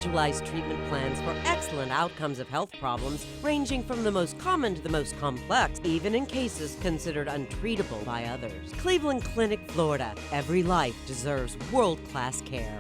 individualized treatment plans for excellent outcomes of health problems, ranging from the most common to the most complex, even in cases considered untreatable by others. Cleveland Clinic, Florida. Every life deserves world-class care.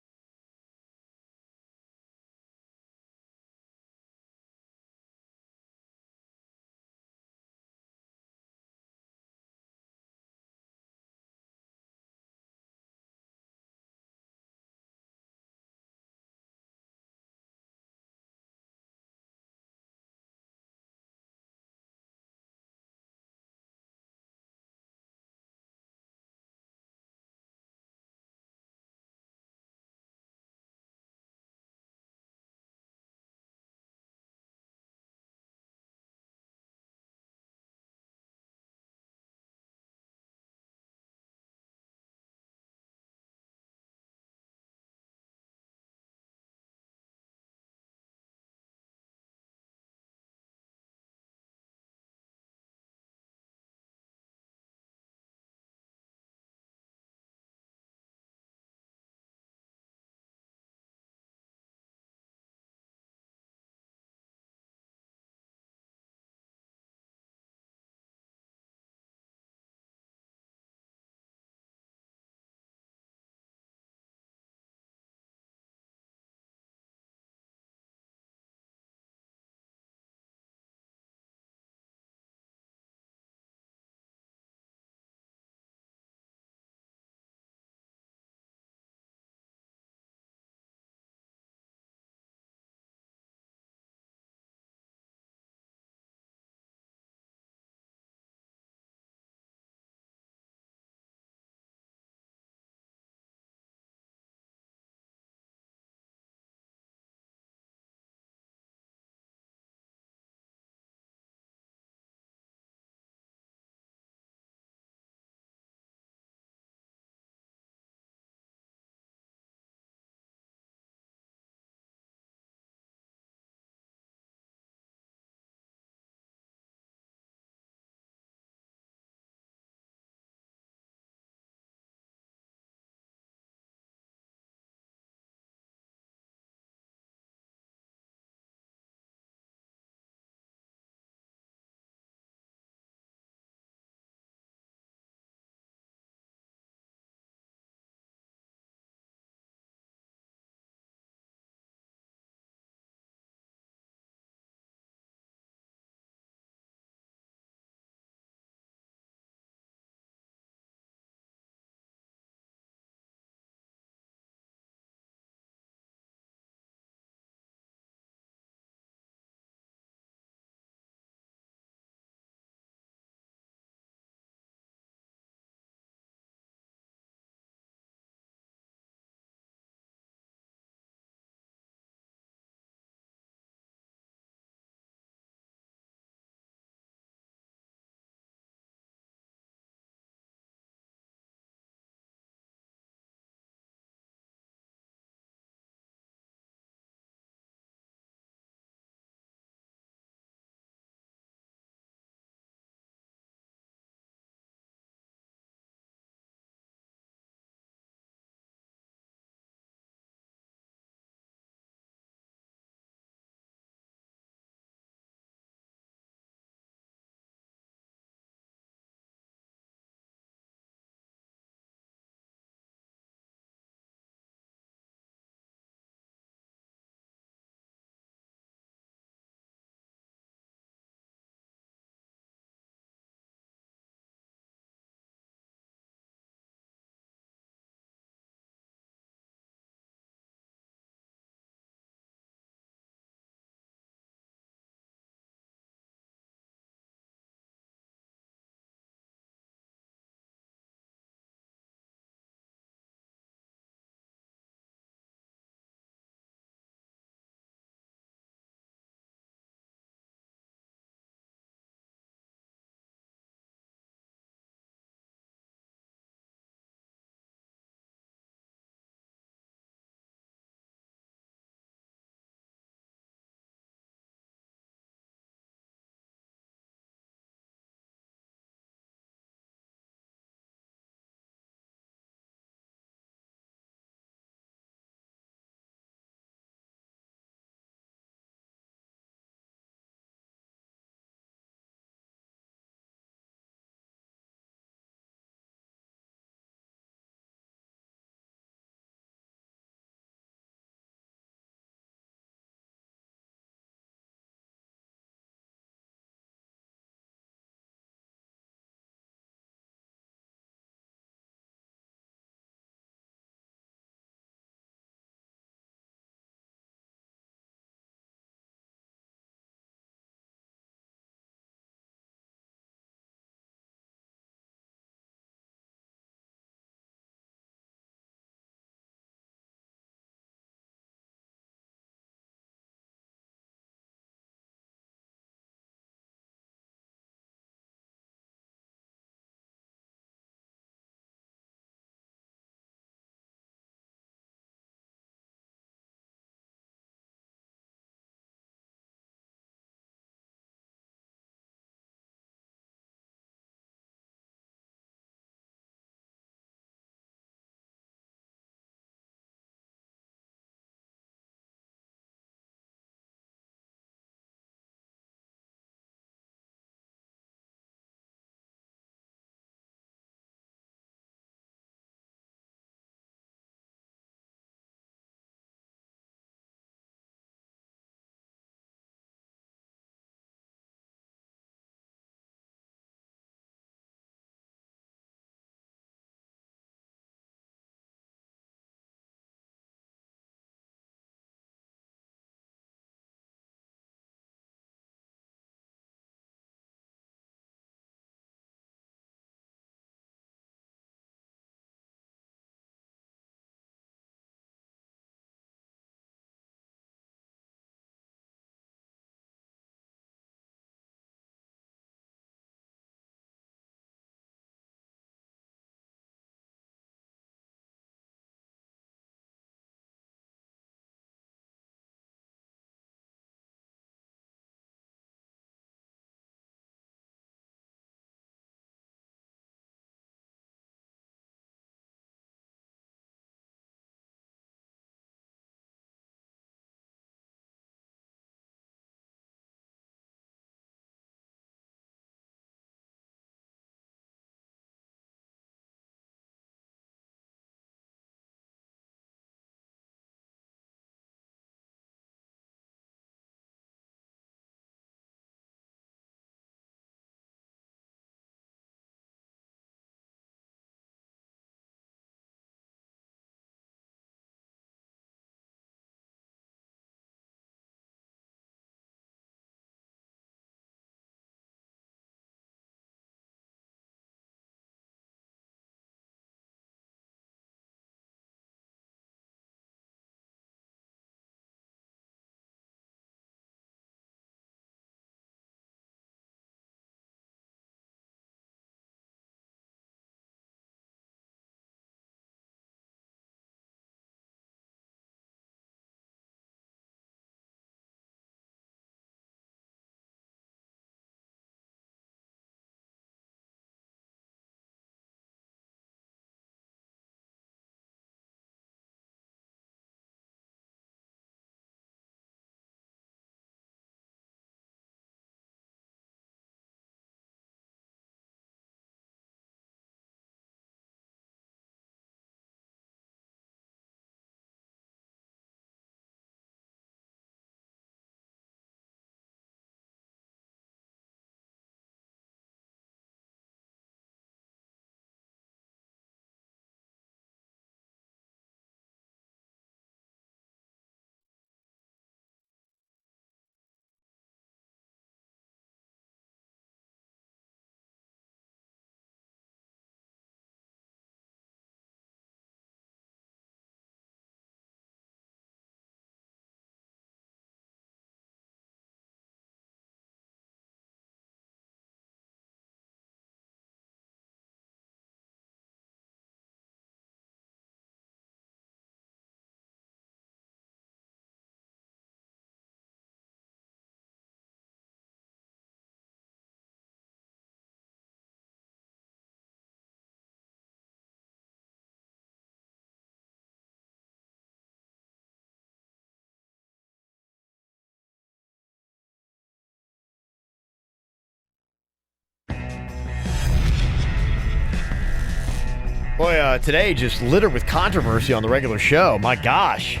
Boy, today just littered with controversy on the regular show. My gosh.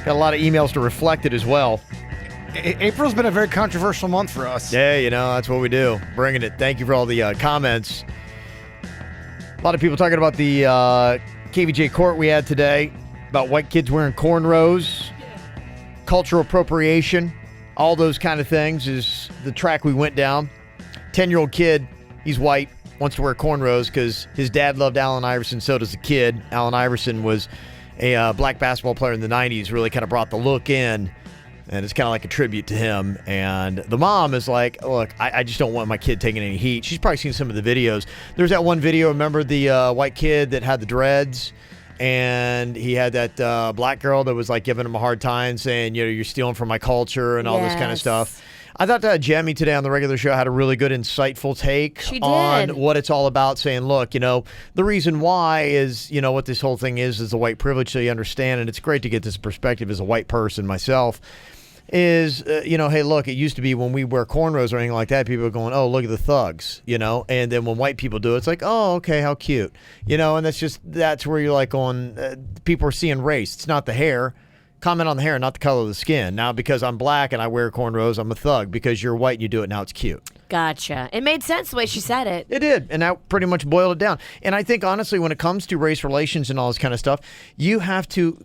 Got a lot of emails to reflect it as well. April's been a very controversial month for us. Yeah, that's what we do. Bringing it. Thank you for all the comments. A lot of people talking about the KVJ court we had today, about white kids wearing cornrows, cultural appropriation, all those kind of things is the track we went down. 10-year-old kid, he's white, wants to wear cornrows because his dad loved Allen Iverson, so does the kid. Allen Iverson was a black basketball player in the 90s, really kind of brought the look in, and it's kind of like a tribute to him. And the mom is like, look, I just don't want my kid taking any heat. She's probably seen some of the videos. There's that one video, remember the white kid that had the dreads? And he had that black girl that was like giving him a hard time, saying, you're stealing from my culture and all this kind of stuff. I thought Jamie today on the regular show had a really good, insightful take on what it's all about, saying, look, the reason why is, what this whole thing is the white privilege, so you understand, and it's great to get this perspective as a white person myself, is, hey, look, it used to be when we wear cornrows or anything like that, people are going, oh, look at the thugs, and then when white people do it, it's like, oh, okay, how cute, and that's where you're like going, people are seeing race. It's not the hair. Comment on the hair, not the color of the skin. Now, because I'm black and I wear cornrows, I'm a thug. Because you're white and you do it, now it's cute. Gotcha. It made sense the way she said it. It did, and that pretty much boiled it down. And I think, honestly, when it comes to race relations and all this kind of stuff, you have to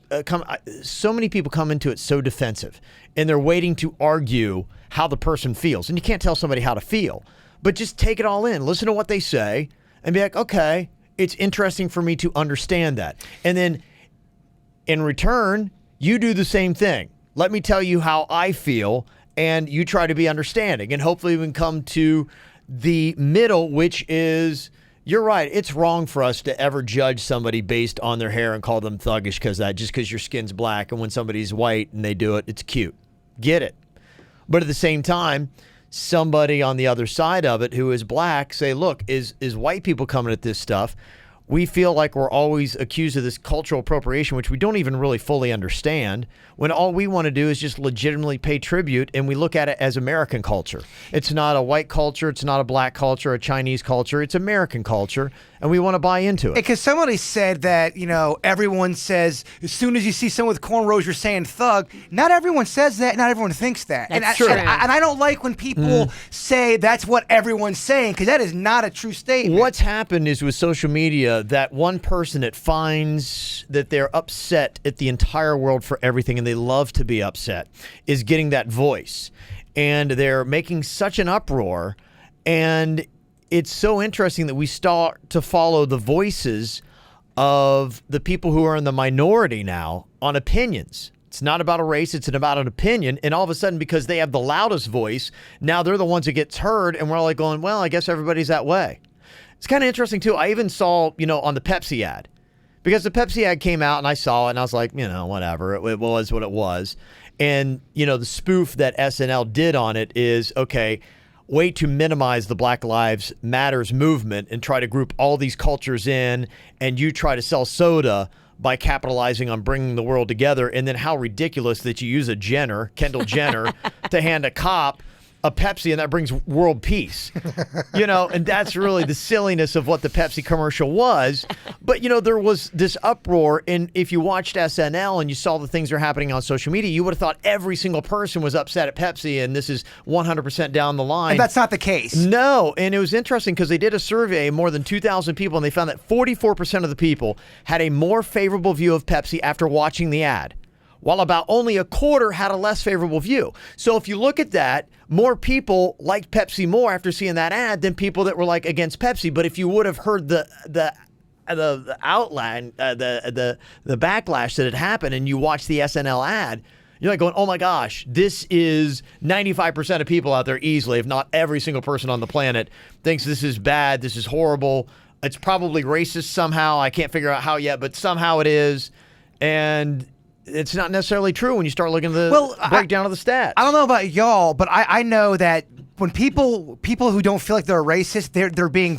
so many people come into it so defensive, and they're waiting to argue how the person feels. And you can't tell somebody how to feel, but just take it all in. Listen to what they say and be like, okay, it's interesting for me to understand that. And then in return, you do the same thing. Let me tell you how I feel, and you try to be understanding. And hopefully we can come to the middle, which is, you're right, it's wrong for us to ever judge somebody based on their hair and call them thuggish just because your skin's black, and when somebody's white and they do it, it's cute. Get it. But at the same time, somebody on the other side of it who is black say, look, is white people coming at this stuff? We feel like we're always accused of this cultural appropriation, which we don't even really fully understand, when all we want to do is just legitimately pay tribute, and we look at it as American culture. It's not a white culture. It's not a black culture, a Chinese culture. It's American culture, and we want to buy into it. Because somebody said that, everyone says, as soon as you see someone with cornrows, you're saying thug. Not everyone says that. Not everyone thinks that. That's true. And I don't like when people say that's what everyone's saying, because that is not a true statement. What's happened is with social media, that one person that finds that they're upset at the entire world for everything, and they love to be upset, is getting that voice. And they're making such an uproar. And it's so interesting that we start to follow the voices of the people who are in the minority now on opinions. It's not about a race, it's about an opinion. And all of a sudden, because they have the loudest voice, now they're the ones that gets heard, and we're all like going, well, I guess everybody's that way. It's kind of interesting, too. I even saw, on the Pepsi ad. Because the Pepsi ad came out, and I saw it, and I was like, whatever. It was what it was. And, the spoof that SNL did on it is, okay, way to minimize the Black Lives Matters movement and try to group all these cultures in, and you try to sell soda by capitalizing on bringing the world together. And then how ridiculous that you use a Kendall Jenner, to hand a cop a Pepsi, and that brings world peace, and that's really the silliness of what the Pepsi commercial was. But, there was this uproar, and if you watched SNL and you saw the things that are happening on social media, you would have thought every single person was upset at Pepsi, and this is 100% down the line. And that's not the case. No, and it was interesting because they did a survey of more than 2,000 people, and they found that 44% of the people had a more favorable view of Pepsi after watching the ad, while about only a quarter had a less favorable view. So if you look at that, more people liked Pepsi more after seeing that ad than people that were like against Pepsi. But if you would have heard the outline, the backlash that had happened, and you watched the SNL ad, you're like going, oh my gosh, this is 95% of people out there easily, if not every single person on the planet, thinks this is bad, this is horrible. It's probably racist somehow. I can't figure out how yet, but somehow it is. And it's not necessarily true when you start looking at the breakdown of the stats. I don't know about y'all, but I know that when people who don't feel like they're racist, they're being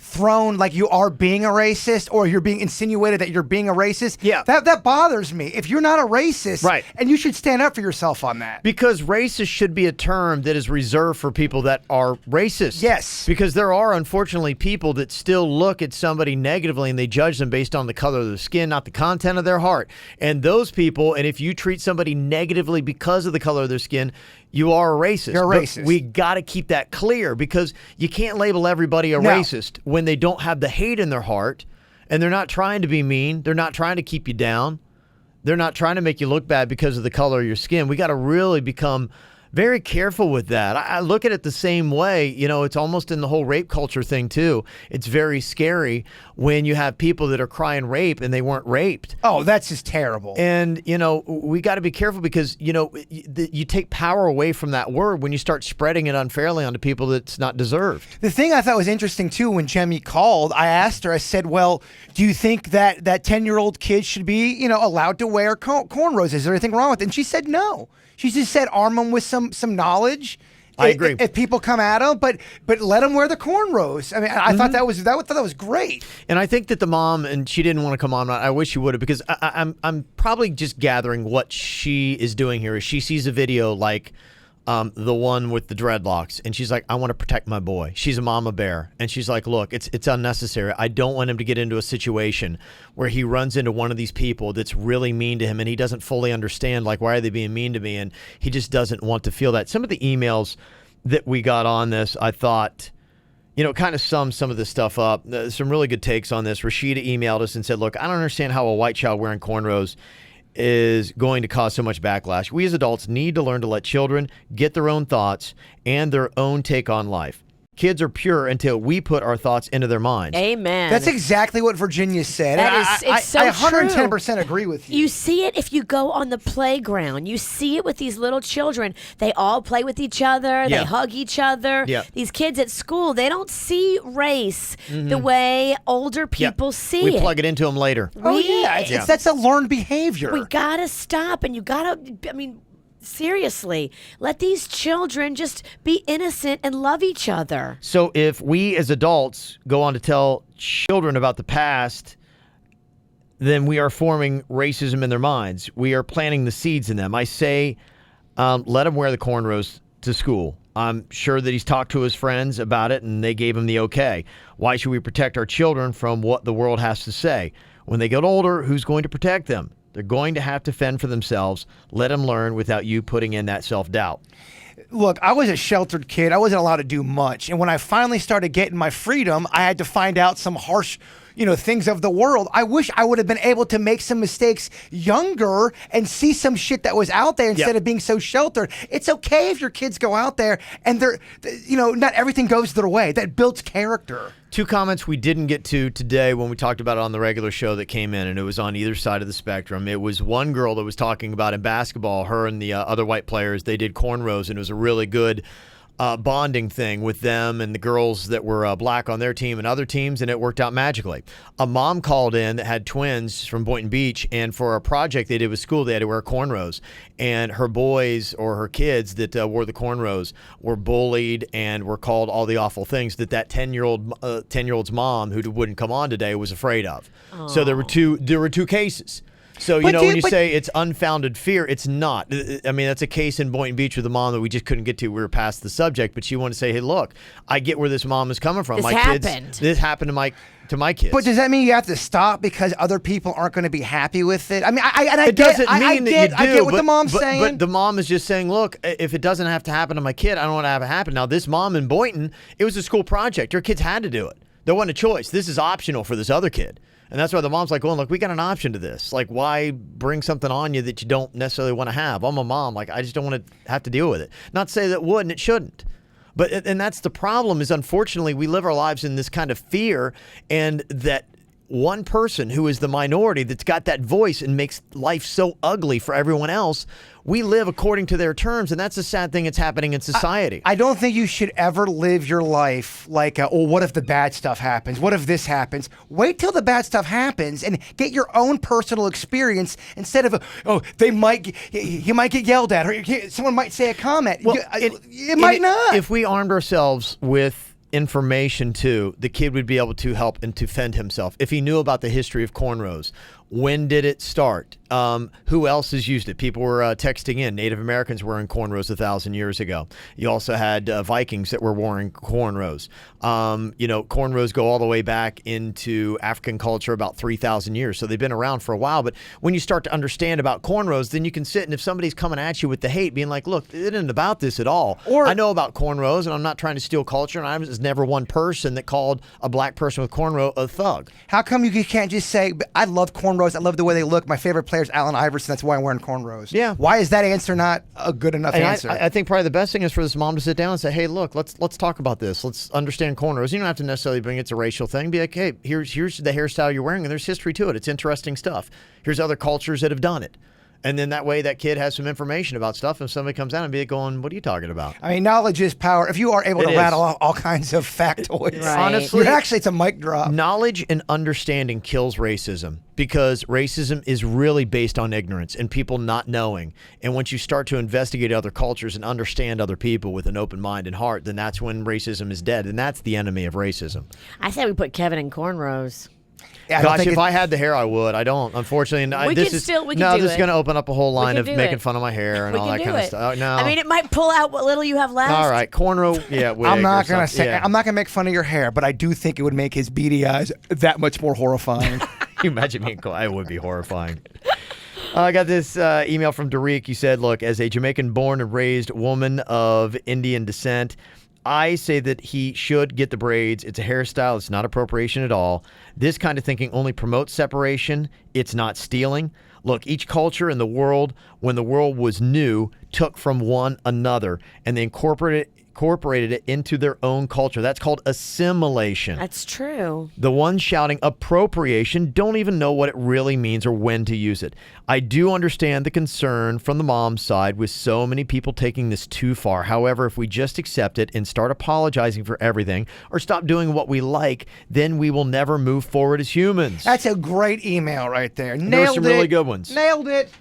thrown like you are being a racist, or you're being insinuated that you're being a racist. Yeah. That bothers me. If you're not a racist, right, and you should stand up for yourself on that. Because racist should be a term that is reserved for people that are racist. Yes. Because there are, unfortunately, people that still look at somebody negatively and they judge them based on the color of their skin, not the content of their heart. And those people, and if you treat somebody negatively because of the color of their skin, you are a racist. You're a But racist. we got to keep that clear, because you can't label everybody a racist when they don't have the hate in their heart, and they're not trying to be mean. They're not trying to keep you down. They're not trying to make you look bad because of the color of your skin. We got to really become very careful with that. I look at it the same way. You know, it's almost in the whole rape culture thing too. It's very scary when you have people that are crying rape and they weren't raped. Oh, that's just terrible. And, you know, we got to be careful, because, you know, you take power away from that word when you start spreading it unfairly onto people that's not deserved. The thing I thought was interesting, too, when Jemmy called, I asked her, I said, well, do you think that 10-year-old kid should be, you know, allowed to wear cornrows? Is there anything wrong with it? And she said no. She just said arm them with some knowledge. I agree. If people come at them, but let them wear the cornrows. I mean, I thought that was great. And I think that the mom, and she didn't want to come on. I wish she would have, because I'm probably just gathering what she is doing here. Is she sees a video like the one with the dreadlocks, and she's like, I want to protect my boy. She's a mama bear, and she's like, look, it's unnecessary. I don't want him to get into a situation where he runs into one of these people that's really mean to him, and he doesn't fully understand, like, why are they being mean to me, and he just doesn't want to feel that. Some of the emails that we got on this, I thought, you know, kind of sums some of this stuff up. Some really good takes on this. Rashida emailed us and said, look, I don't understand how a white child wearing cornrows is going to cause so much backlash. We as adults need to learn to let children get their own thoughts and their own take on life. Kids are pure until we put our thoughts into their minds. Amen. That's exactly what Virginia said. It's so I 110% true. agree with you. You see it if you go on the playground. You see it with these little children. They all play with each other. Yeah. They hug each other. Yeah. These kids at school, they don't see race the way older people see we it. plug it into them later. Oh, yeah. That's a learned behavior. We got to stop, and you got to, I mean, seriously, let these children just be innocent and love each other. So if we as adults go on to tell children about the past, then we are forming racism in their minds. We are planting the seeds in them. I say, let him wear the cornrows to school. I'm sure that he's talked to his friends about it and they gave him the okay. Why should we protect our children from what the world has to say? When they get older, who's going to protect them? They're going to have to fend for themselves. Let them learn without you putting in that self-doubt. Look, I was a sheltered kid. I wasn't allowed to do much. And when I finally started getting my freedom, I had to find out some harsh, things of the world. I wish I would have been able to make some mistakes younger and see some shit that was out there instead of being so sheltered. It's okay if your kids go out there and not everything goes their way. That builds character. Two comments we didn't get to today when we talked about it on the regular show that came in, and it was on either side of the spectrum. It was one girl that was talking about in basketball, her and the other white players, they did cornrows, and it was a really good bonding thing with them and the girls that were black on their team and other teams, and it worked out magically. A mom called in that had twins from Boynton Beach, and for a project they did with school, they had to wear cornrows. And her boys or her kids that wore the cornrows were bullied and were called all the awful things that 10-year-old's mom, who wouldn't come on today, was afraid of. Aww. So there were two cases. So, when you say it's unfounded fear, it's not. I mean, that's a case in Boynton Beach with a mom that we just couldn't get to. We were past the subject, but she wanted to say, hey, look, I get where this mom is coming from. This happened to my kids. But does that mean you have to stop because other people aren't going to be happy with it? I mean, I get what the mom's saying. But the mom is just saying, look, if it doesn't have to happen to my kid, I don't want to have it happen. Now, this mom in Boynton, it was a school project. Her kids had to do it. There wasn't a choice. This is optional for this other kid. And that's why the mom's like, well, look, we got an option to this. Like, why bring something on you that you don't necessarily want to have? I'm a mom. Like, I just don't want to have to deal with it. Not to say that it would and it shouldn't. And that's the problem is, unfortunately, we live our lives in this kind of fear, and that one person who is the minority that's got that voice and makes life so ugly for everyone else, we live according to their terms, and that's a sad thing that's happening in society. I don't think you should ever live your life like, what if the bad stuff happens? What if this happens? Wait till the bad stuff happens and get your own personal experience instead of, he might get yelled at, or someone might say a comment. Well, it might not. If we armed ourselves with information too, the kid would be able to help and to fend himself. If he knew about the history of cornrows, when did it start? Who else has used it? People were texting in. Native Americans were wearing cornrows 1,000 years ago. You also had Vikings that were wearing cornrows. Cornrows go all the way back into African culture about 3,000 years. So they've been around for a while. But when you start to understand about cornrows, then you can sit and if somebody's coming at you with the hate, being like, look, it isn't about this at all. Or I know about cornrows and I'm not trying to steal culture. And I was never one person that called a black person with cornrow a thug. How come you can't just say, I love cornrows. I love the way they look. My favorite player is Allen Iverson. That's why I'm wearing cornrows. Yeah. Why is that answer not a good enough answer? I think probably the best thing is for this mom to sit down and say, hey, look, let's talk about this. Let's understand cornrows. You don't have to necessarily bring it's a racial thing. Be like, hey, here's the hairstyle you're wearing, and there's history to it. It's interesting stuff. Here's other cultures that have done it. And then that way that kid has some information about stuff, and somebody comes out and be going, what are you talking about? I mean, knowledge is power. If you are able to rattle off all kinds of factoids, Right. Honestly, actually, it's a mic drop. Knowledge and understanding kills racism because racism is really based on ignorance and people not knowing. And once you start to investigate other cultures and understand other people with an open mind and heart, then that's when racism is dead. And that's the enemy of racism. I say we put Kevin in cornrows. Yeah, I don't Gosh, think if I had the hair, I would. I don't, unfortunately. And We this can is still- we can no. do This is it. going to open up a whole line can of do making it. fun of my hair and We all can that do kind of it. stuff. Oh, no. I mean, it might pull out what little you have left. All right, cornrow. Yeah, wig I'm or not gonna something. say. Yeah. I'm not gonna make fun of your hair, but I do think it would make his beady eyes that much more horrifying. Can you imagine being cool? It would be horrifying. I got this email from Derek. He said, look, as a Jamaican-born and raised woman of Indian descent, I say that he should get the braids. It's a hairstyle. It's not appropriation at all. This kind of thinking only promotes separation. It's not stealing. Look, each culture in the world, when the world was new, took from one another and they incorporated it into their own culture. That's called assimilation. That's true. The ones shouting appropriation don't even know what it really means or when to use it. I do understand the concern from the mom's side with so many people taking this too far. However, if we just accept it and start apologizing for everything or stop doing what we like, then we will never move forward as humans. That's a great email right there. There were Nailed some it. really good ones. Nailed it.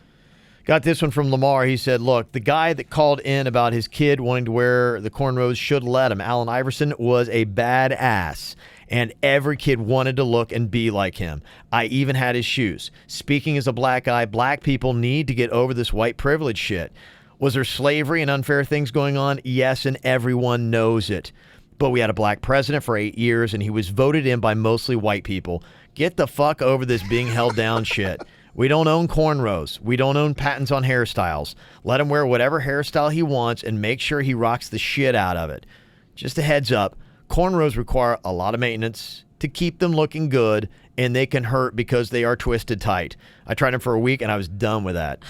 Got this one from Lamar. He said, look, the guy that called in about his kid wanting to wear the cornrows should let him. Allen Iverson was a badass, and every kid wanted to look and be like him. I even had his shoes. Speaking as a black guy, black people need to get over this white privilege shit. Was there slavery and unfair things going on? Yes, and everyone knows it. But we had a black president for 8 years, and he was voted in by mostly white people. Get the fuck over this being held down shit. We don't own cornrows. We don't own patents on hairstyles. Let him wear whatever hairstyle he wants and make sure he rocks the shit out of it. Just a heads up, cornrows require a lot of maintenance to keep them looking good, and they can hurt because they are twisted tight. I tried them for a week, and I was done with that.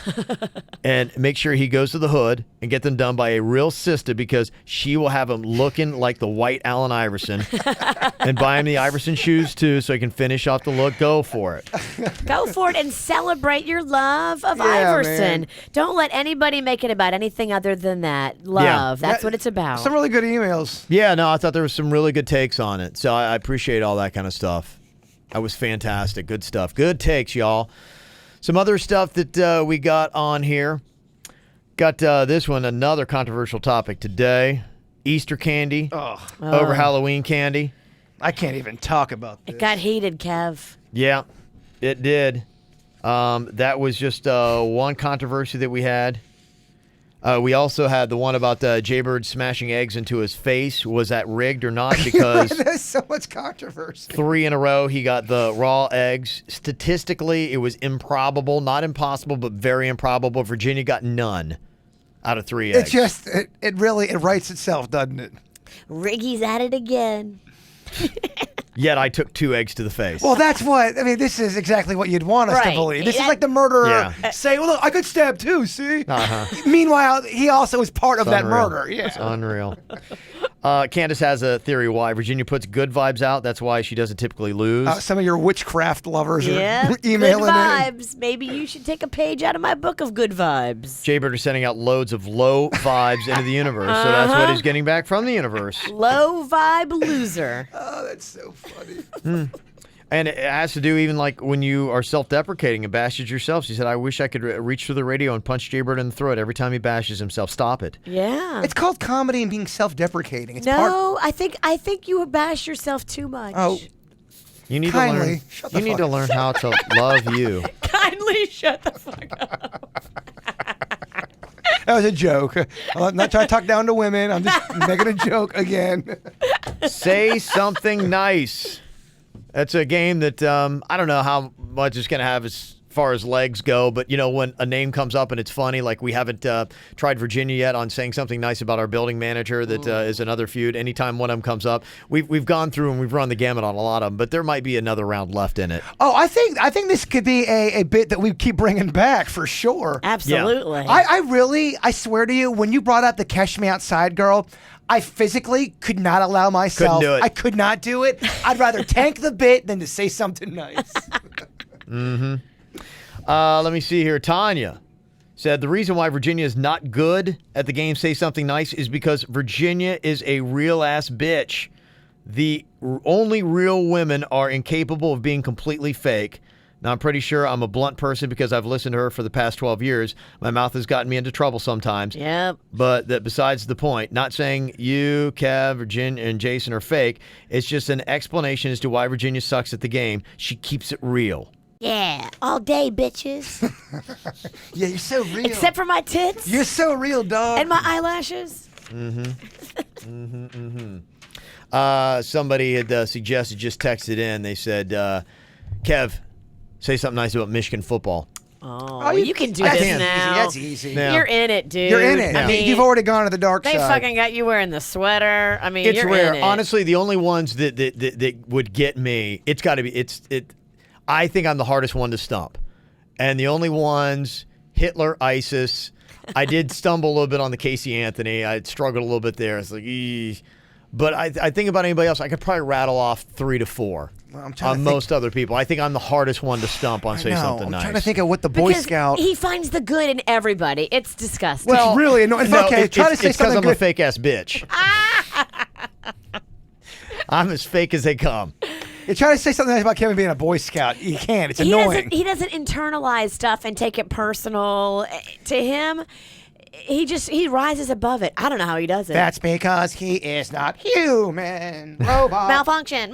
And make sure he goes to the hood and get them done by a real sister because she will have him looking like the white Allen Iverson. And buy him the Iverson shoes, too, so he can finish off the look. Go for it. Go for it and celebrate your love of Yeah, Iverson. man. Don't let anybody make it about anything other than that. Love. That's what it's about. Some really good emails. Yeah, no, I thought there was some really good takes on it. So I appreciate all that kind of stuff. That was fantastic. Good stuff. Good takes, y'all. Some other stuff that we got on here. Got this one, another controversial topic today. Easter candy over Halloween candy. I can't even talk about this. It got heated, Kev. Yeah, it did. That was just one controversy that we had. We also had the one about Jaybird smashing eggs into his face. Was that rigged or not? Because There's so much controversy. 3 in a row, he got the raw eggs. Statistically, it was improbable. Not impossible, but very improbable. Virginia got none out of 3 eggs. It just, it really, it writes itself, doesn't it? Riggy's at it again. Yet I took 2 eggs to the face. Well, that's what, I mean, this is exactly what you'd want us to Right. believe. This is That- like the murderer Yeah. saying, well, look, I could stab too, see? Uh-huh. Meanwhile, he also is part of that Unreal. murder. Yeah. It's unreal. Candace has a theory why Virginia puts good vibes out. That's why she doesn't typically lose. Some of your witchcraft lovers Yeah. are emailing Good in. vibes. Maybe you should take a page out of my book of good vibes. Jaybird is sending out loads of low vibes into the universe, so that's what he's getting back from the universe. Low vibe loser. Oh, that's so funny. And it has to do even like when you are self-deprecating and bashes yourself. She said, I wish I could reach through the radio and punch Jaybird in the throat every time he bashes himself. Stop it. Yeah. It's called comedy and being self-deprecating. It's No, I think you bash yourself too much. Oh, You need Kindly, to learn. shut the You need fuck to up. learn how to love you. Kindly shut the fuck up. that was a joke. I'm not trying to talk down to women. I'm just making a joke again. Say something nice. That's a game that I don't know how much it's going to have as far as legs go, but you know, when a name comes up and it's funny, like we haven't tried Virginia yet on saying something nice about our building manager. That is another feud. Anytime one of them comes up, we've gone through and we've run the gamut on a lot of them, but there might be another round left in it. Oh, I think this could be a bit that we keep bringing back for sure. Absolutely. I swear to you, when you brought up the Catch Me Outside girl, I physically could not allow myself. Couldn't do it. I could not do it. I'd rather tank the bit than to say something nice. Let me see here. Tanya said the reason why Virginia is not good at the game Say Something Nice is because Virginia is a real-ass bitch. The only real women are incapable of being completely fake. Now, I'm pretty sure I'm a blunt person because I've listened to her for the past 12 years. My mouth has gotten me into trouble sometimes. Yep. But that besides the point. Not saying you, Kev, Virginia, and Jason are fake. It's just an explanation as to why Virginia sucks at the game. She keeps it real. Yeah, all day, bitches. Yeah, you're so real. Except for my tits You're so real, dog. and my eyelashes. Somebody had suggested, just texted in. They said, Kev, say something nice about Michigan football. Oh, you can do this That's now. Easy. That's easy. Yeah. You're in it, dude. You're in it. I mean, You've already gone to the dark they side. fucking got you wearing the sweater. I mean, It's you're rare. in it. Honestly, the only ones that would get me, it's got to be, I think I'm the hardest one to stump. And the only ones, Hitler, ISIS. I did stumble a little bit on the Casey Anthony. I struggled a little bit there. It's like, eesh. But I think about anybody else, I could probably rattle off 3 to 4 Well, I'm trying on to think- most other people. I think I'm the hardest one to stump on Say Something I'm Nice. trying to think of what the Boy because Scout. he finds the good in everybody. It's disgusting. Well, really annoying. No, Okay, try to say it's because something I'm a good. fake ass bitch. I'm as fake as they come. You try to say something nice about Kevin being a Boy Scout. You can't. It's he annoying. doesn't internalize stuff and take it personal. To him, he rises above it. I don't know how he does it. That's because he is not human. Robot. Malfunction.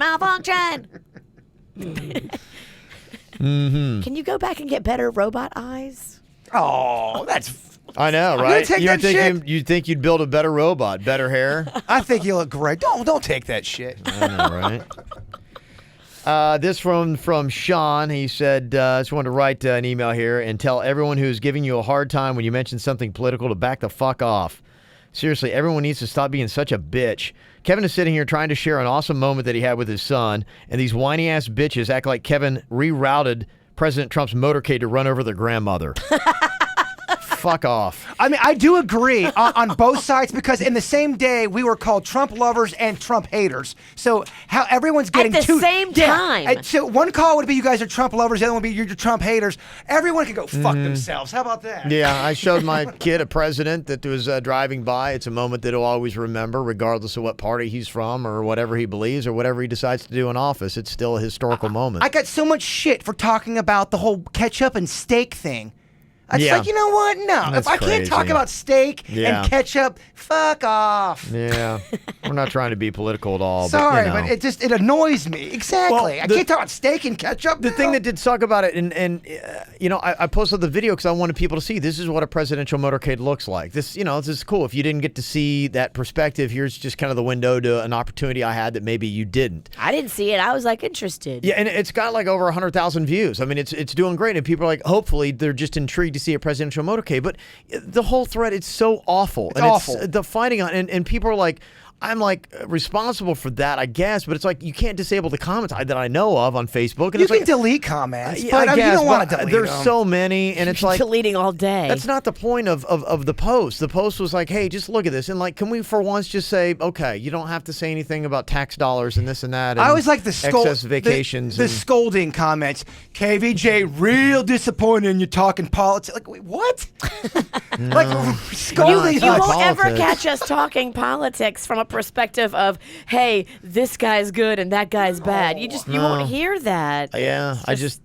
Can you go back and get better robot eyes? Oh, that's. I know, gonna right? take that shit. You think you'd build a better robot, better hair? I think you look great. Don't take that shit. I know, right? This from Sean. He said, I just wanted to write an email here and tell everyone who's giving you a hard time when you mention something political to back the fuck off. Seriously, everyone needs to stop being such a bitch. Kevin is sitting here trying to share an awesome moment that he had with his son, and these whiny-ass bitches act like Kevin rerouted President Trump's motorcade to run over their grandmother. Fuck off. I mean, I do agree on both sides because in the same day we were called Trump lovers and Trump haters. So how everyone's getting At the two same Yeah. time. So one call would be you guys are Trump lovers, the other one would be you're Trump haters. Everyone can go fuck themselves. How about that? Yeah, I showed my kid a president that was driving by. It's a moment that he'll always remember, regardless of what party he's from or whatever he believes or whatever he decides to do in office. It's still a historical moment. I got so much shit for talking about the whole ketchup and steak thing. It's Yeah. like, you know what? No. That's if I can't talk crazy. about steak Yeah. and ketchup, fuck off. Yeah, we're not trying to be political at all. Sorry, but, you know. but it annoys me. Exactly. Well, I the- can't talk about steak and ketchup. The thing that did suck about it, and you know, I posted the video because I wanted people to see this is what a presidential motorcade looks like. This is cool. If you didn't get to see that perspective, here's just kind of the window to an opportunity I had that maybe you didn't. I didn't see it. I was like interested. Yeah, and it's got like over 100,000 views. I mean, it's doing great, and people are like, hopefully, they're just intrigued to see a presidential motorcade. But the whole thread, it's so awful. It's awful. The fighting on, and people are like, I'm like responsible for that, I guess. But it's like you can't disable the comments that I know of on Facebook. And you it's can like, delete comments, yeah, but I you guess, don't want to but delete there's them. so many, and it's like deleting all day. that's not the point of the post. The post was like, hey, just look at this, and like, can we for once just say, okay, you don't have to say anything about tax dollars and this and that. And I always like the excess vacations. the and- scolding comments. KVJ, real disappointed in you talking politics. Like, wait, what? Like, scolding. you won't not ever politics. catch us talking politics from a perspective of, hey, this guy's good and that guy's bad. You won't hear that. Yeah,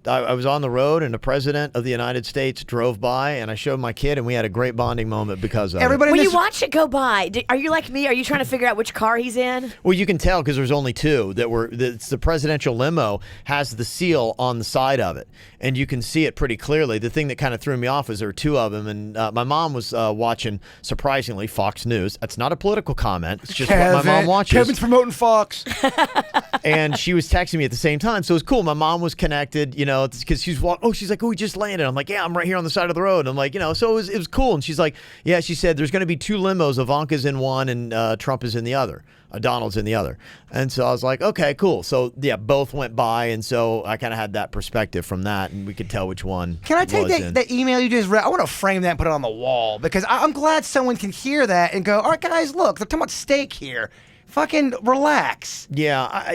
I was on the road and the president of the United States drove by and I showed my kid and we had a great bonding moment because of Everybody it. When you watch it go by, are you like me? Are you trying to figure out which car he's in? Well, you can tell because there's only two it's the presidential limo has the seal on the side of it and you can see it pretty clearly. The thing that kind of threw me off was there were two of them and my mom was watching, surprisingly, Fox News. That's not a political comment. It's just what my mom watches. Kevin's promoting Fox. And she was texting me at the same time, so it was cool. My mom was connected, because she's like, we just landed. I'm like, yeah, I'm right here on the side of the road. And I'm like, so it was cool. And she's like, yeah, she said there's going to be two limos. Ivanka's in one and Trump is in the other. Donald's in the other. And so I was like, okay, cool. So yeah, both went by, and so I kind of had that perspective from that, and we could tell which one. Can I take that email you just read? I want to frame that and put it on the wall because I'm glad someone can hear that and go, all right, guys, look, they're talking about steak here. Fucking relax. Yeah,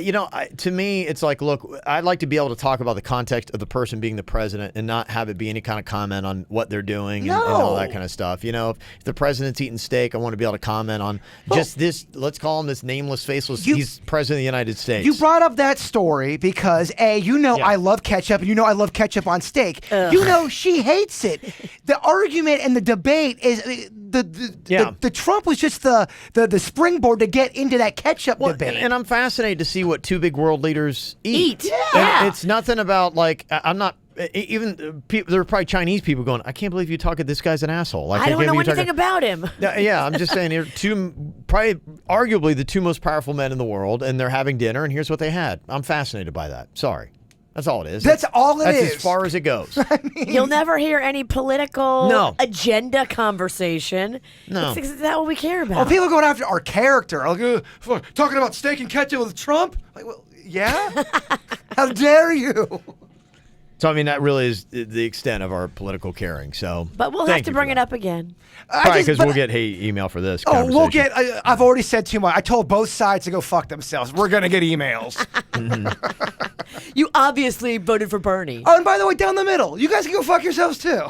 to me, it's like, look, I'd like to be able to talk about the context of the person being the president and not have it be any kind of comment on what they're doing and all that kind of stuff. If the president's eating steak, I want to be able to comment on just this, let's call him this nameless, faceless, he's president of the United States. You brought up that story because, I love ketchup and I love ketchup on steak. Ugh. She hates it. The argument and the debate is the Trump was just the springboard to get into that ketchup debate. And I'm fascinated to see what two big world leaders eat. Yeah. It's nothing about I'm not. Even there are probably Chinese people going, I can't believe you talk. This guy's an asshole. I don't know anything about him. Yeah, I'm just saying, here probably arguably the two most powerful men in the world, and they're having dinner, and here's what they had. I'm fascinated by that. Sorry. That's all it is. That's all it is. That's as far as it goes. You'll never hear any political agenda conversation. No. Is that what we care about? Well, people going after our character. Talking about steak and ketchup with Trump? Like, well, yeah? How dare you? So, I mean, that really is the extent of our political caring. So, but we'll have to bring it up again. Probably because we'll get email for this conversation. We'll get, I've already said too much. I told both sides to go fuck themselves. We're going to get emails. You obviously voted for Bernie. Oh, and by the way, down the middle, you guys can go fuck yourselves too.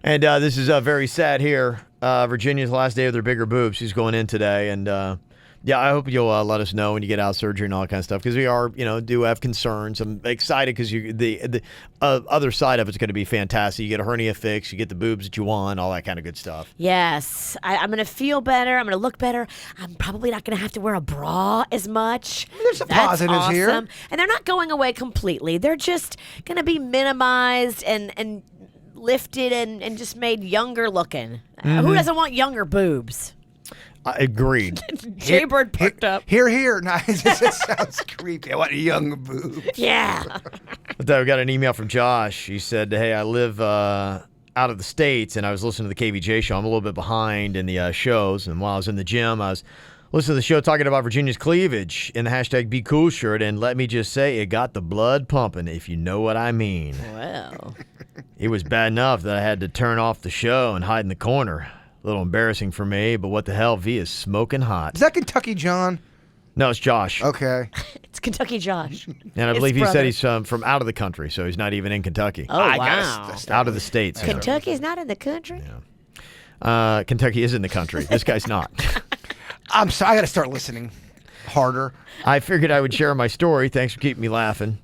And this is very sad here. Virginia's last day of their bigger boobs. She's going in today. And I hope you'll let us know when you get out of surgery and all that kind of stuff. Because we are, do have concerns. I'm excited because the other side of it's going to be fantastic. You get a hernia fix. You get the boobs that you want. All that kind of good stuff. Yes. I'm going to feel better. I'm going to look better. I'm probably not going to have to wear a bra as much. There's some positives here. And they're not going away completely. They're just going to be minimized and lifted and just made younger looking. Who doesn't want younger boobs? Agreed. Jaybird perked up. Here. No, it sounds creepy. I want a young boob. Yeah. But then we got an email from Josh. He said, hey, I live out of the States, and I was listening to the KVJ show. I'm a little bit behind in the shows, and while I was in the gym, I was listening to the show talking about Virginia's cleavage in the hashtag Be Cool shirt, and let me just say, it got the blood pumping, if you know what I mean. Well. It was bad enough that I had to turn off the show and hide in the corner. A little embarrassing for me, but what the hell, V is smoking hot. Is that Kentucky John? No, it's Josh. Okay. It's Kentucky Josh. And I believe he said he's from out of the country, so he's not even in Kentucky. Oh, wow. Out of the States. Kentucky's not in the country? Yeah. Kentucky is in the country. This guy's not. I'm sorry. I got to start listening harder. I figured I would share my story. Thanks for keeping me laughing.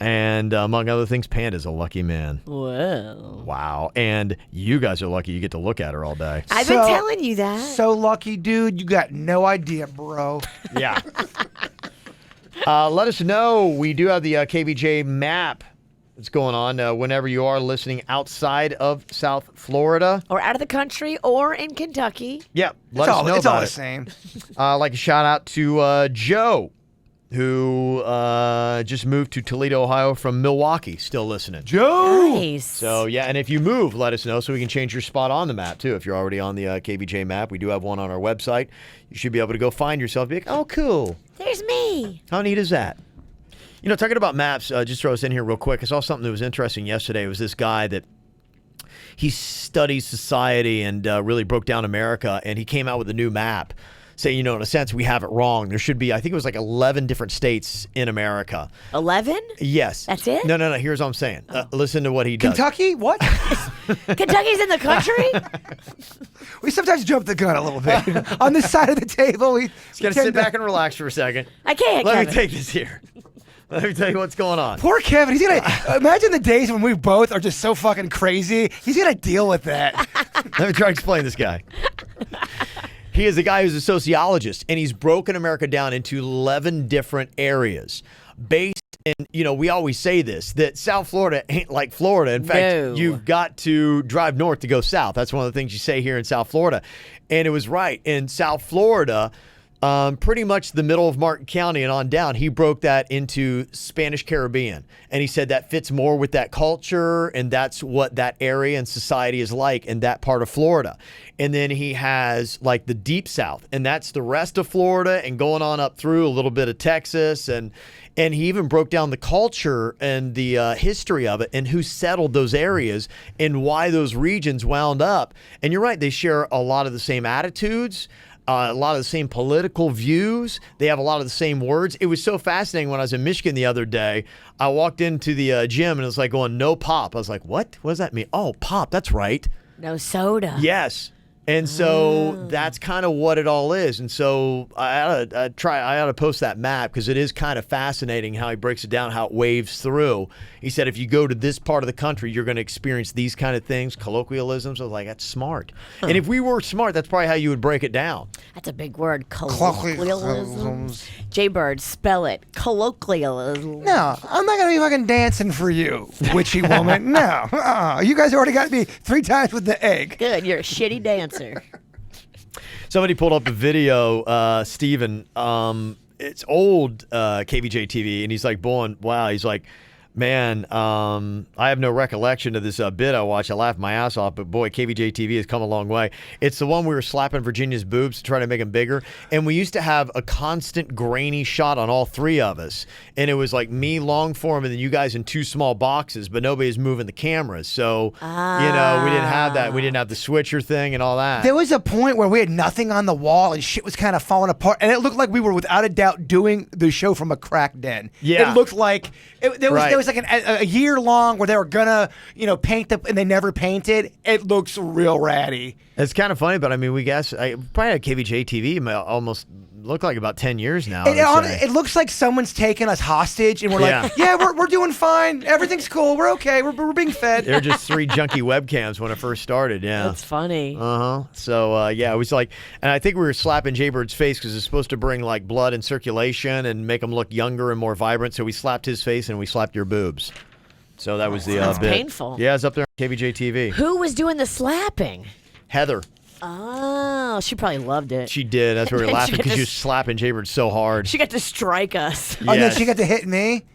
And among other things, Panda's a lucky man. Well. Wow. And you guys are lucky you get to look at her all day. I've been telling you that. So lucky, dude. You got no idea, bro. Yeah. Let us know. We do have the KVJ map that's going on whenever you are listening outside of South Florida. Or out of the country or in Kentucky. Yeah. Let us know it's about all it. the same. I'd like a shout out to Joe, who just moved to Toledo, Ohio from Milwaukee, still listening. Joe! Nice. So, yeah, and if you move, let us know so we can change your spot on the map, too. If you're already on the KVJ map, we do have one on our website. You should be able to go find yourself and be like, oh, cool. There's me. How neat is that? Talking about maps, just throw us in here real quick. I saw something that was interesting yesterday. It was this guy that he studies society and really broke down America, and he came out with a new map. say, in a sense, we have it wrong. There should be, I think it was like 11 different states in America. 11? Yes. That's it? No. Here's what I'm saying. Listen to what he does. Kentucky? What? Kentucky's in the country? We sometimes jump the gun a little bit. On this side of the table, we Just got to sit back and relax for a second. I can't, Let Kevin. me take this here. Let me tell you what's going on. Poor Kevin. He's gonna imagine the days when we both are just so fucking crazy. He's gonna deal with that. Let me try to explain this guy. He is a guy who's a sociologist, and he's broken America down into 11 different areas based in, we always say this, that South Florida ain't like Florida. In fact, No. you've got to drive north to go south. That's one of the things you say here in South Florida. And it was right. In South Florida, pretty much the middle of Martin County and on down, he broke that into Spanish Caribbean. And he said that fits more with that culture, and that's what that area and society is like in that part of Florida. And then he has like the deep south, and that's the rest of Florida and going on up through a little bit of Texas. And he even broke down the culture and the history of it and who settled those areas and why those regions wound up. And you're right, they share a lot of the same attitudes. A lot of the same political views. They have a lot of the same words. It was so fascinating when I was in Michigan the other day. I walked into the gym and it was like going, no pop. I was like, what? What does that mean? Oh, pop. That's right. No soda. Yes. And so that's kind of what it all is. And so I ought to post that map because it is kind of fascinating how he breaks it down, how it waves through. He said, if you go to this part of the country, you're going to experience these kind of things, colloquialisms. I was like, that's smart. And if we were smart, that's probably how you would break it down. That's a big word. Colloquialisms. Jaybird, spell it. Colloquialism. No, I'm not gonna be fucking dancing for you, witchy woman. No, you guys already got me 3 times with the egg. Good. You're a shitty dancer. Somebody pulled up a video, Steven. It's old KVJ TV, and he's like, boy, wow. He's like, man, I have no recollection of this bit I watched. I laughed my ass off, but boy, KVJ TV has come a long way. It's the one we were slapping Virginia's boobs to try to make them bigger, and we used to have a constant grainy shot on all 3 of us, and it was like me long form and then you guys in 2 small boxes, but nobody's moving the cameras, so we didn't have that. We didn't have the switcher thing and all that. There was a point where we had nothing on the wall and shit was kind of falling apart, and it looked like we were without a doubt doing the show from a crack den. Yeah. It looked like there was like a year long where they were gonna paint and they never painted. It looks real ratty. It's kind of funny, but I mean, we guess I probably had KVJ TV almost looked like about 10 years now. It looks like someone's taking us hostage, and we're like, yeah, we're doing fine. Everything's cool. We're okay. We're being fed. They're just 3 junky webcams when it first started. Yeah, That's funny. So it was like, and I think we were slapping Jaybird's face because it's supposed to bring like blood and circulation and make him look younger and more vibrant. So we slapped his face and we slapped your boobs. So that was the That's bit. painful. Yeah, it's up there on KVJ TV. Who was doing the slapping? Heather. Oh, she probably loved it. She did. That's why we were And laughing she because got she to was slapping Jaybird so hard. She got to strike us. Oh, and then Yes. she got to hit me.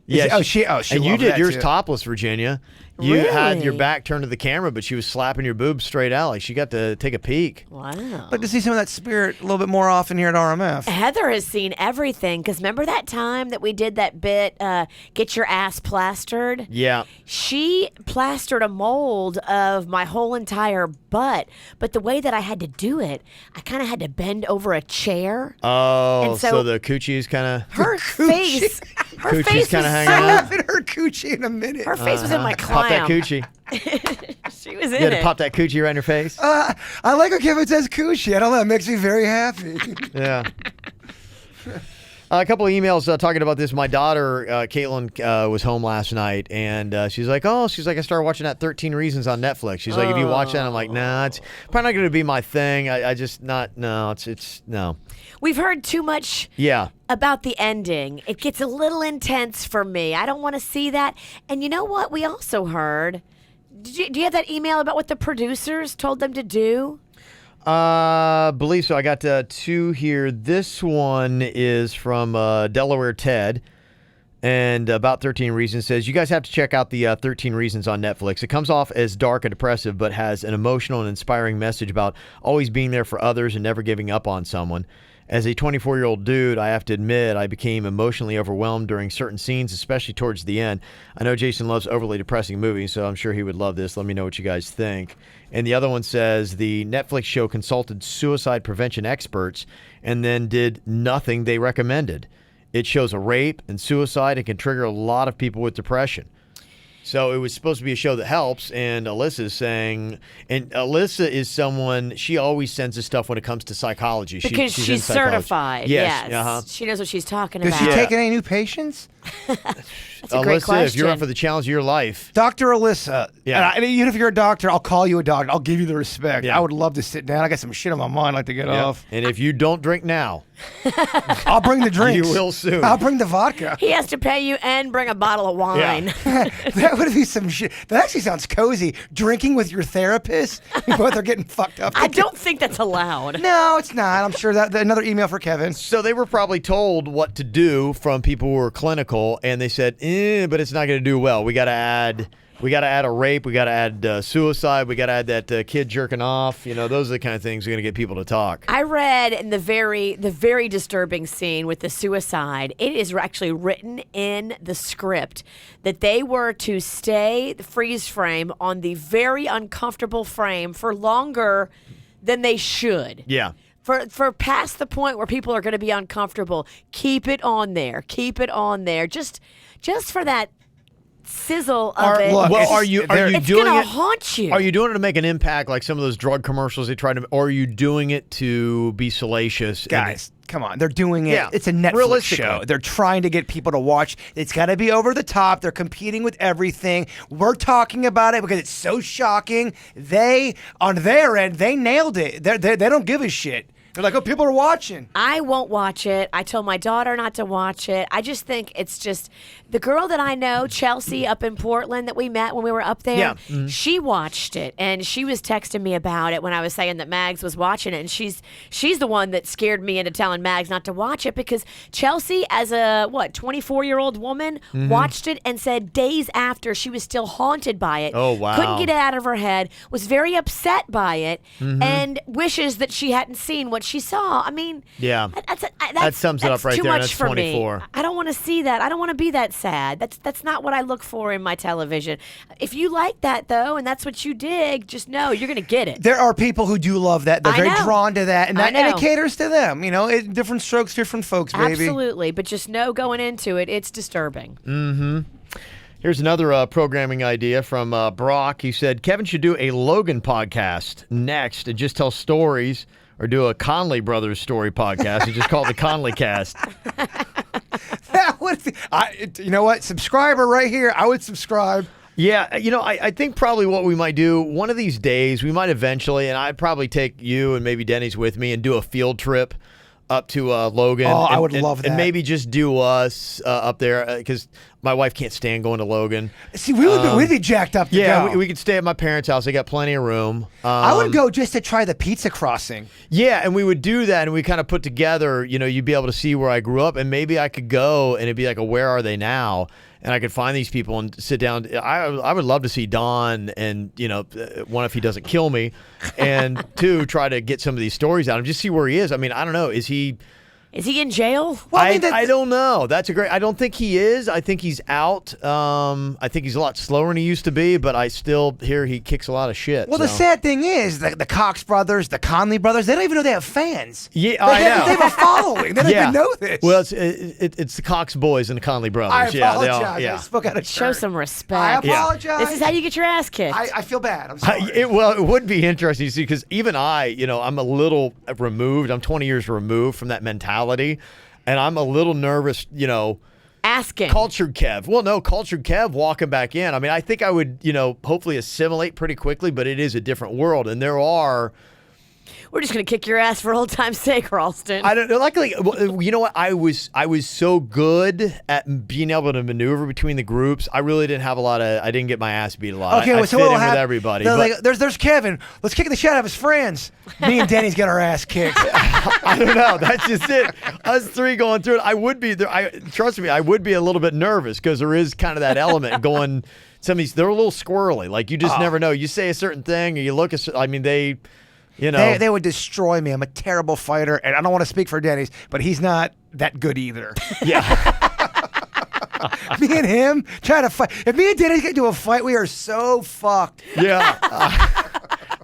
Yeah. She and you loved did that yours too. topless, Virginia. You had your Really? back turned to the camera, but she was slapping your boobs straight out. Like she got to take a peek. Wow. I'd like to see some of that spirit a little bit more often here at RMF. Heather has seen everything because remember that time that we did that bit, Get Your Ass Plastered? Yeah. She plastered a mold of my whole entire butt, but the way that I had to do it, I kind of had to bend over a chair. Oh, And so, so- the coochie is kind of. Her face, her Coochie's face kinda was hanging I out. haven't heard coochie in a minute. Her face was in my Pop that clown. coochie. She was You in had to it. pop that coochie right in your face. I like when Kevin says coochie. I don't know. It makes me very happy. Yeah. A couple of emails talking about this. My daughter, Caitlin, was home last night, and she's like, I started watching that 13 Reasons on Netflix. She's like, if you watch that, I'm like, nah, it's probably not going to be my thing. It's no. We've heard too much Yeah. about the ending. It gets a little intense for me. I don't want to see that. And you know what? We also heard. Do you have that email about what the producers told them to do? Believe so. I got 2 here. This one is from Delaware Ted. And about 13 Reasons says, you guys have to check out the 13 Reasons on Netflix. It comes off as dark and depressive, but has an emotional and inspiring message about always being there for others and never giving up on someone. As a 24-year-old dude, I have to admit I became emotionally overwhelmed during certain scenes, especially towards the end. I know Jason loves overly depressing movies, so I'm sure he would love this. Let me know what you guys think. And the other one says the Netflix show consulted suicide prevention experts and then did nothing they recommended. It shows a rape and suicide and can trigger a lot of people with depression. So it was supposed to be a show that helps, and Alyssa is saying, and Alyssa is someone, she always sends us stuff when it comes to psychology. Because she's she's in psychology. certified. Yes. Yes. She knows what she's talking Does about. she Yeah. take any new patients? That's a great Alyssa, question. if you're up for the challenge of your life. Dr. Alyssa. Yeah. And even if you're a doctor, I'll call you a doctor. I'll give you the respect. Yeah. I would love to sit down. I got some shit on my mind I'd like to get off. And if you don't drink now, I'll bring the drinks. you will soon. I'll bring the vodka. He has to pay you and bring a bottle of wine. That would be some shit. That actually sounds cozy. Drinking with your therapist. You both are getting fucked up. I don't think that's allowed. No, it's not. I'm sure that another email for Kevin. So they were probably told what to do from people who were clinical, and they said, but it's not going to do well. We got to add a rape. We got to add suicide. We got to add that kid jerking off. You know, those are the kind of things that are going to get people to talk. I read in the very disturbing scene with the suicide, it is actually written in the script that they were to stay the freeze frame on the very uncomfortable frame for longer than they should. Yeah. For past the point where people are going to be uncomfortable, keep it on there. Keep it on there. Just for that sizzle of it. look, Well, are you it's doing gonna it? haunt you. Are you doing it to make an impact, like some of those drug commercials they try to, or are you doing it to be salacious? and- Guys, come on. They're doing it. Yeah, It's a Netflix realistically. show. They're trying to get people to watch. It's got to be over the top. They're competing with everything. We're talking about it because it's so shocking. They, on their end, they nailed it. They don't give a shit. They're like, oh, people are watching. I won't watch it. I told my daughter not to watch it. I just think it's just the girl that I know, Chelsea, up in Portland that we met when we were up there. Yeah. Mm-hmm. She watched it and she was texting me about it when I was saying that Mags was watching it. And she's the one that scared me into telling Mags not to watch it because Chelsea, as a 24-year-old woman, Mm-hmm. watched it and said days after she was still haunted by it. Oh, wow. Couldn't get it out of her head. Was very upset by it Mm-hmm. and wishes that she hadn't seen what she saw. I mean, Yeah. that sums it up right too there. much That's for 24. me. I don't want to see that. I don't want to be that sad. That's not what I look for in my television. If you like that though, and that's what you dig, just know you're gonna get it. There are people who do love that. They're I very know. drawn to that, and I and it know. caters to them. You know, different strokes, different folks, baby. Absolutely, but just know going into it, it's disturbing. Here's another programming idea from Brock. He said Kevin should do a Logan podcast next and just tell stories, or do a Conley Brothers story podcast and just call it the Conley Cast. That would be, you know what? Subscriber right here. I would subscribe. Yeah, you know, I think probably what we might do one of these days, we might eventually, and I'd probably take you and maybe Denny's with me and do a field trip up to Logan. Oh, I and- would and- love that. And maybe just do us up there because my wife can't stand going to Logan. See, we'd be jacked up to Yeah, go. we could stay at my parents' house. They got plenty of room. I would go just to try the pizza crossing. Yeah, and we would do that, and we kind of put together, you know, you'd be able to see where I grew up, and maybe I could go, and it'd be like a where are they now? And I could find these people and sit down. I would love to see Don, and, you know, one, if he doesn't kill me, and two, try to get some of these stories out and just see where he is. I mean, I don't know. Is he... Is he in jail? Well, I don't know. That's a great. I don't think he is. I think he's out. I think he's a lot slower than he used to be, but I still hear he kicks a lot of shit. Well, the so. sad thing is, the Cox brothers, the Conley brothers, they don't even know they have fans. Yeah, They I have, know. they have a following. They don't even know this. Well, it's the Cox boys and the Conley brothers. I Yeah, they apologize. all, yeah. I spoke out of Show turn. some I respect. apologize. This is how you get your ass kicked. I feel bad. I'm sorry. It would be interesting to see because even I, you know, I'm a little removed. I'm 20 years removed from that mentality, and I'm a little nervous, you know. Asking. Cultured Kev. Well, no, Cultured Kev walking back in. I mean, I think I would, you know, hopefully assimilate pretty quickly, but it is a different world, and there are. We're just gonna kick your ass for old time's sake, Ralston. I don't know. Luckily, you know what? I was so good at being able to maneuver between the groups. I really didn't have a lot of. I didn't get my ass beat a lot. Okay, I well, so fit what will in with happen? everybody. They're but- like, there's Kevin. Let's kick the shit out of his friends. Me and Denny's get our ass kicked. I don't know. That's just it. Us three going through it. I would be there. Trust me. I would be a little bit nervous because there is kind of that element going. Some of these, they're a little squirrely. Like you just never know. You say a certain thing, or you look at. I mean, they You know. They would destroy me. I'm a terrible fighter, and I don't want to speak for Denny's, but he's not that good either. Yeah. Me and him trying to fight. If me and Denny's get into a fight, we are so fucked. Yeah.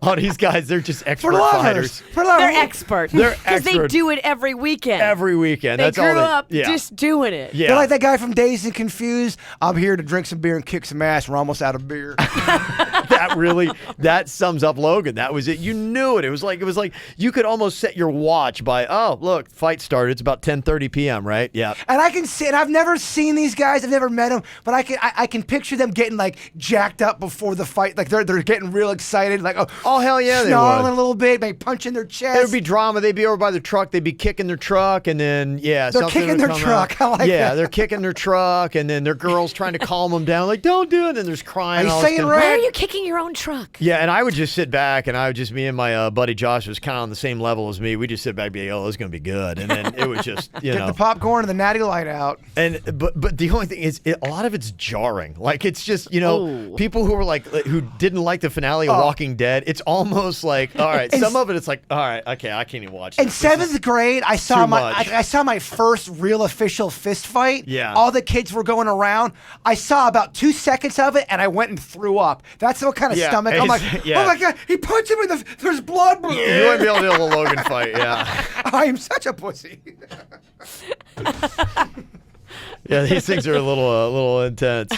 Oh, these guys, they're just expert For lovers. fighters. For lovers. They're experts. They're Because they expert. do it every weekend. Every weekend. They That's grew all they up yeah. just doing it. Yeah. They're like that guy from Dazed and Confused. I'm here to drink some beer and kick some ass. We're almost out of beer. that sums up Logan. That was it. You knew it. It was like you could almost set your watch by, oh, look, fight started. It's about 10:30 p.m., right? Yeah. And I can see, and I've never seen these guys. I've never met them, but I can picture them getting like jacked up before the fight. Like they're getting real excited. Like Oh, hell yeah, they snarling would. a little bit, maybe punching their chest. There would be drama. They'd be over by the truck. They'd be kicking their truck, and then They're something kicking would their come truck. out. I like yeah, that. they're kicking their truck, and then their girls trying to calm them down, like, don't do it. And then there's crying. Are you all this saying kind of- right? Why are you kicking your own truck? Yeah, and I would just sit back, and me and my buddy Josh was kind of on the same level as me. We just sit back and be like, oh, this is going to be good. And then it was just, Get the popcorn and the natty light out. But the only thing is, a lot of it's jarring. Like, it's just, Ooh. people who were who didn't like the finale of Walking Dead, it's almost like, all right, some of it, it's like, all right, okay, I can't even watch In this. seventh grade, I saw too much. I saw my first real official fist fight. Yeah. All the kids were going around. I saw about 2 seconds of it, and I went and threw up. That's what kind of Yeah, stomach. I'm like, yeah. oh my God, he punched him in the. There's blood. You wouldn't be able to do a Logan fight, yeah. I am such a pussy. Yeah, these things are a little intense.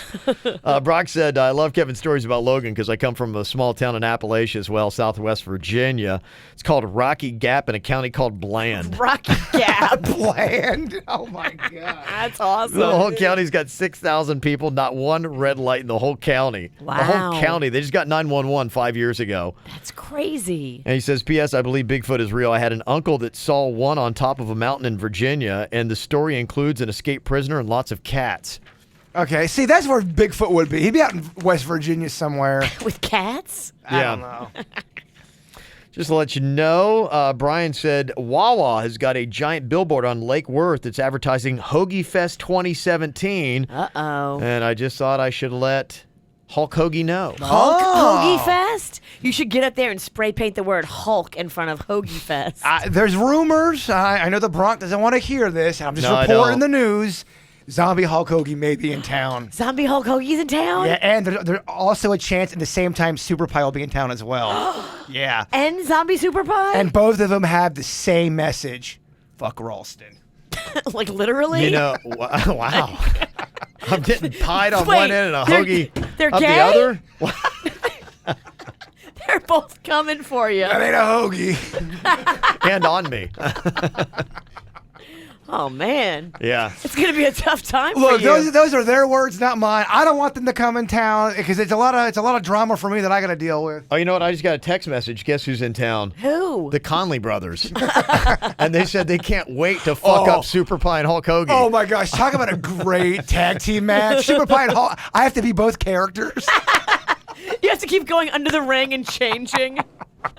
Brock said, I love Kevin's stories about Logan because I come from a small town in Appalachia as well, southwest Virginia. It's called Rocky Gap in a county called Bland. Rocky Gap. Bland. Oh my God. That's awesome. The whole county's got 6,000 people, not one red light in the whole county. Wow. The whole county. They just got 911 5 years ago. That's crazy. And he says, P.S. I believe Bigfoot is real. I had an uncle that saw one on top of a mountain in Virginia, and the story includes an escaped prisoner and lots of cats. Okay, see, that's where Bigfoot would be. He'd be out in West Virginia somewhere. With cats? I don't know. Just to let you know, Brian said Wawa has got a giant billboard on Lake Worth that's advertising Hoagie Fest 2017. Uh-oh. And I just thought I should let Hulk Hoagie know. Hulk Oh. Hoagie Fest? You should get up there and spray paint the word Hulk in front of Hoagie Fest. There's rumors. I know the Bronx doesn't want to hear this. I'm just No, I reporting don't. the news. Zombie Hulk Hoagie may be in town. Zombie Hulk Hoagie's in town? Yeah, and there's also a chance at the same time Super Pie will be in town as well. Yeah. And Zombie Super Pie? And both of them have the same message. Fuck Ralston. Like literally? You know, wow. I'm getting pied on Wait, one end and a they're- hoagie they're up gay? the other. They're both coming for you. That ain't a hoagie. And on me. Oh, man. Yeah. It's going to be a tough time Look, for you. those are their words, not mine. I don't want them to come in town because it's a lot of drama for me that I got to deal with. Oh, you know what? I just got a text message. Guess who's in town? Who? The Conley brothers. And they said they can't wait to fuck up Super Pie and Hulk Hoagie. Oh my gosh, talk about a great tag team match. Super Pie and Hulk. I have to be both characters. You have to keep going under the ring and changing.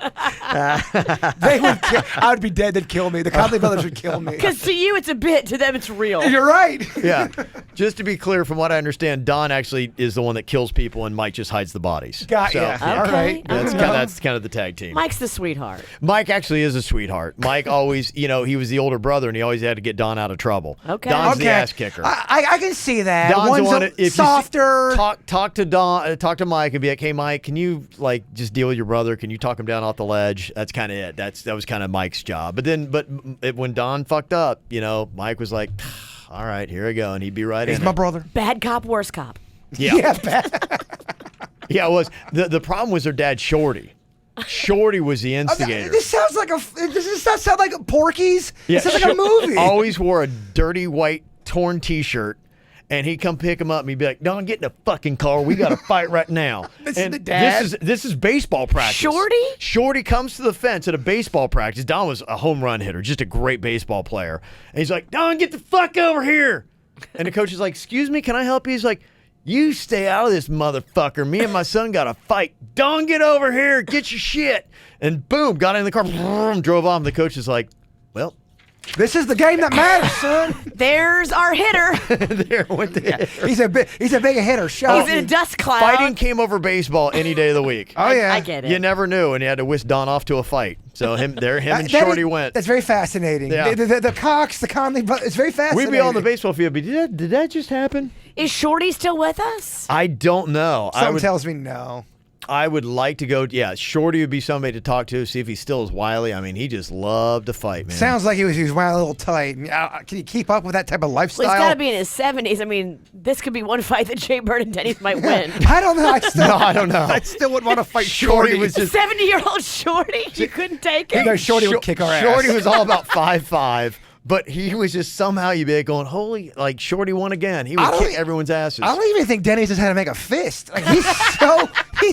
They would. I would be dead. They'd kill me. The Conley brothers would kill me. Because to you, it's a bit. To them, it's real. You're right. Yeah. Just to be clear, from what I understand, Don actually is the one that kills people and Mike just hides the bodies. Yeah. yeah. All right. Okay. That's kind of the tag team. Mike's the sweetheart. Mike actually is a sweetheart. Mike always, he was the older brother and he always had to get Don out of trouble. Okay. Don's the Okay. ass kicker. I can see that. Don's One's the one. If you softer. talk to Don, talk to Mike, and be like, "Hey, Mike, can you just deal with your brother? Can you talk him down off the ledge?" That's kind of it. That was kind of Mike's job. But when Don fucked up, Mike was like, "All right, here we go," and he'd be right He's in. my it. brother. Bad cop, worst cop. Yeah, yeah. It was the problem was their dad, Shorty. Shorty was the instigator. This sounds like does this not sound like Porky's? Yeah, It sounds like a movie. Always wore a dirty white torn T-shirt. And he'd come pick him up and he'd be like, Don, get in the fucking car. We got to fight right now. This and is the dad? This is baseball practice. Shorty? Shorty comes to the fence at a baseball practice. Don was a home run hitter, just a great baseball player. And he's like, Don, get the fuck over here. And the coach is like, excuse me, can I help you? He's like, you stay out of this, motherfucker. Me and my son got to fight. Don, get over here. Get your shit. And boom, got in the car, drove off. And the coach is like, well, This is the game that matters, son. There's our hitter. There went the, He's a big hitter. Show He's in a dust cloud. Fighting came over baseball any day of the week. Oh yeah, I get it. You never knew, and you had to whisk Don off to a fight. So him and Shorty went. That's very fascinating. Yeah. The Cox, the Conley brothers. It's very fascinating. We'd be on the baseball field, but did that just happen? Is Shorty still with us? I don't know. Something tells me no. I would like to go. Yeah, Shorty would be somebody to talk to, see if he still is wily. I mean, he just loved to fight, man. Sounds like he was wound a little tight. Can you keep up with that type of lifestyle? Well, he's got to be in his 70s. I mean, this could be one fight that Jay Bird and Denny's might win. I don't know. I don't know. I still wouldn't want to fight Shorty Shorty. was just 70-year-old Shorty? You couldn't take it? No, Shorty would kick our ass. Shorty was all about 5'5", but he was just somehow you'd be going, holy, like Shorty won again. He would kick everyone's asses. I don't even think Denny's just had to make a fist. Like he's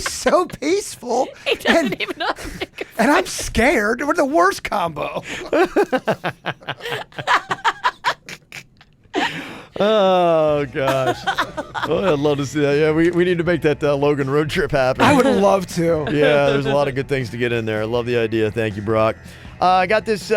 so peaceful. He doesn't even know how to make a And I'm scared. We're the worst combo. Oh, gosh. Oh, I'd love to see that. Yeah, we need to make that Logan road trip happen. I would love to. Yeah, there's a lot of good things to get in there. I love the idea. Thank you, Brock. I got this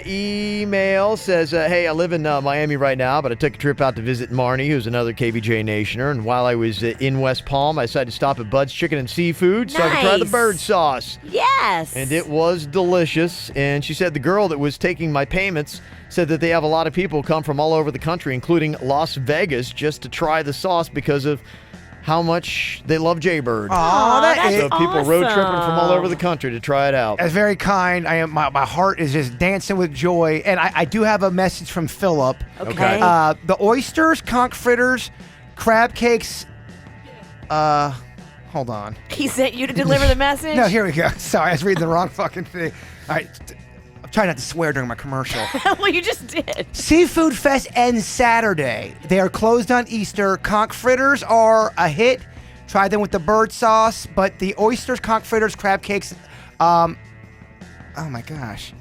email. Says, hey, I live in Miami right now, but I took a trip out to visit Marnie, who's another KVJ Nationer. And while I was in West Palm, I decided to stop at Bud's Chicken and Seafood so I could try the Nice. bird sauce. Yes. And it was delicious. And she said the girl that was taking my payments said that they have a lot of people come from all over the country, including Las Vegas, just to try the sauce because of how much they love Jaybird. Aw, that's So people road tripping from all awesome. over the country to try it out. That's very kind. I am. My heart is just dancing with joy. And I do have a message from Philip. Okay. The oysters, conch fritters, crab cakes. Hold on. He sent you to deliver the message? No, here we go. Sorry, I was reading the wrong fucking thing. All right. I'm trying not to swear during my commercial. Well, you just did. Seafood Fest ends Saturday. They are closed on Easter. Conch fritters are a hit. Try them with the bird sauce, but the oysters, conch fritters, crab cakes. Oh my gosh,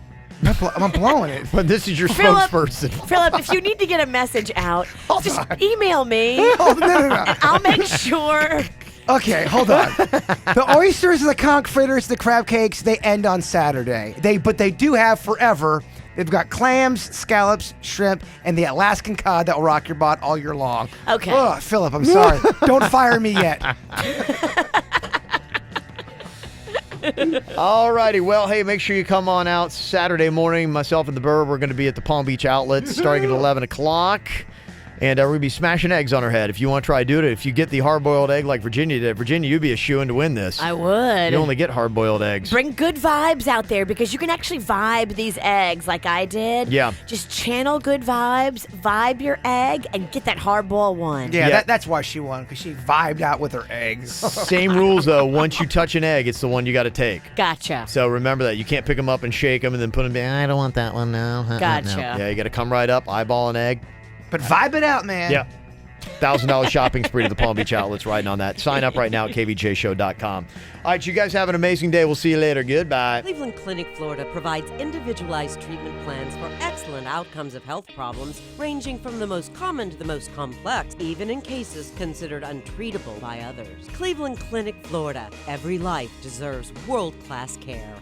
I'm blowing it. But this is your Philip, spokesperson. Philip, if you need to get a message out, just on. email me. Oh, no. And I'll make sure. Okay, hold on. The oysters, the conch fritters, the crab cakes, they end on Saturday. But they do have forever. They've got clams, scallops, shrimp, and the Alaskan cod that will rock your bot all year long. Okay. Ugh, Philip, I'm sorry. Don't fire me yet. All righty. Well, hey, make sure you come on out Saturday morning. Myself and the Burr, we're going to be at the Palm Beach Outlet starting at 11 o'clock. And we're going to be smashing eggs on her head. If you want to try doing it, if you get the hard-boiled egg like Virginia did, Virginia, you'd be a shoo-in to win this. I would. You only get hard-boiled eggs. Bring good vibes out there because you can actually vibe these eggs like I did. Yeah. Just channel good vibes, vibe your egg, and get that hard-boiled one. Yeah, that's why she won, because she vibed out with her eggs. Same rules, though. Once you touch an egg, it's the one you got to take. Gotcha. So remember that. You can't pick them up and shake them and then put them down. I don't want that one now. Gotcha. No. Yeah, you got to come right up, eyeball an egg. But vibe it out, man. Yeah. $1,000 shopping spree to the Palm Beach Outlets riding on that. Sign up right now at kvjshow.com. All right, you guys have an amazing day. We'll see you later. Goodbye. Cleveland Clinic, Florida provides individualized treatment plans for excellent outcomes of health problems ranging from the most common to the most complex, even in cases considered untreatable by others. Cleveland Clinic, Florida. Every life deserves world-class care.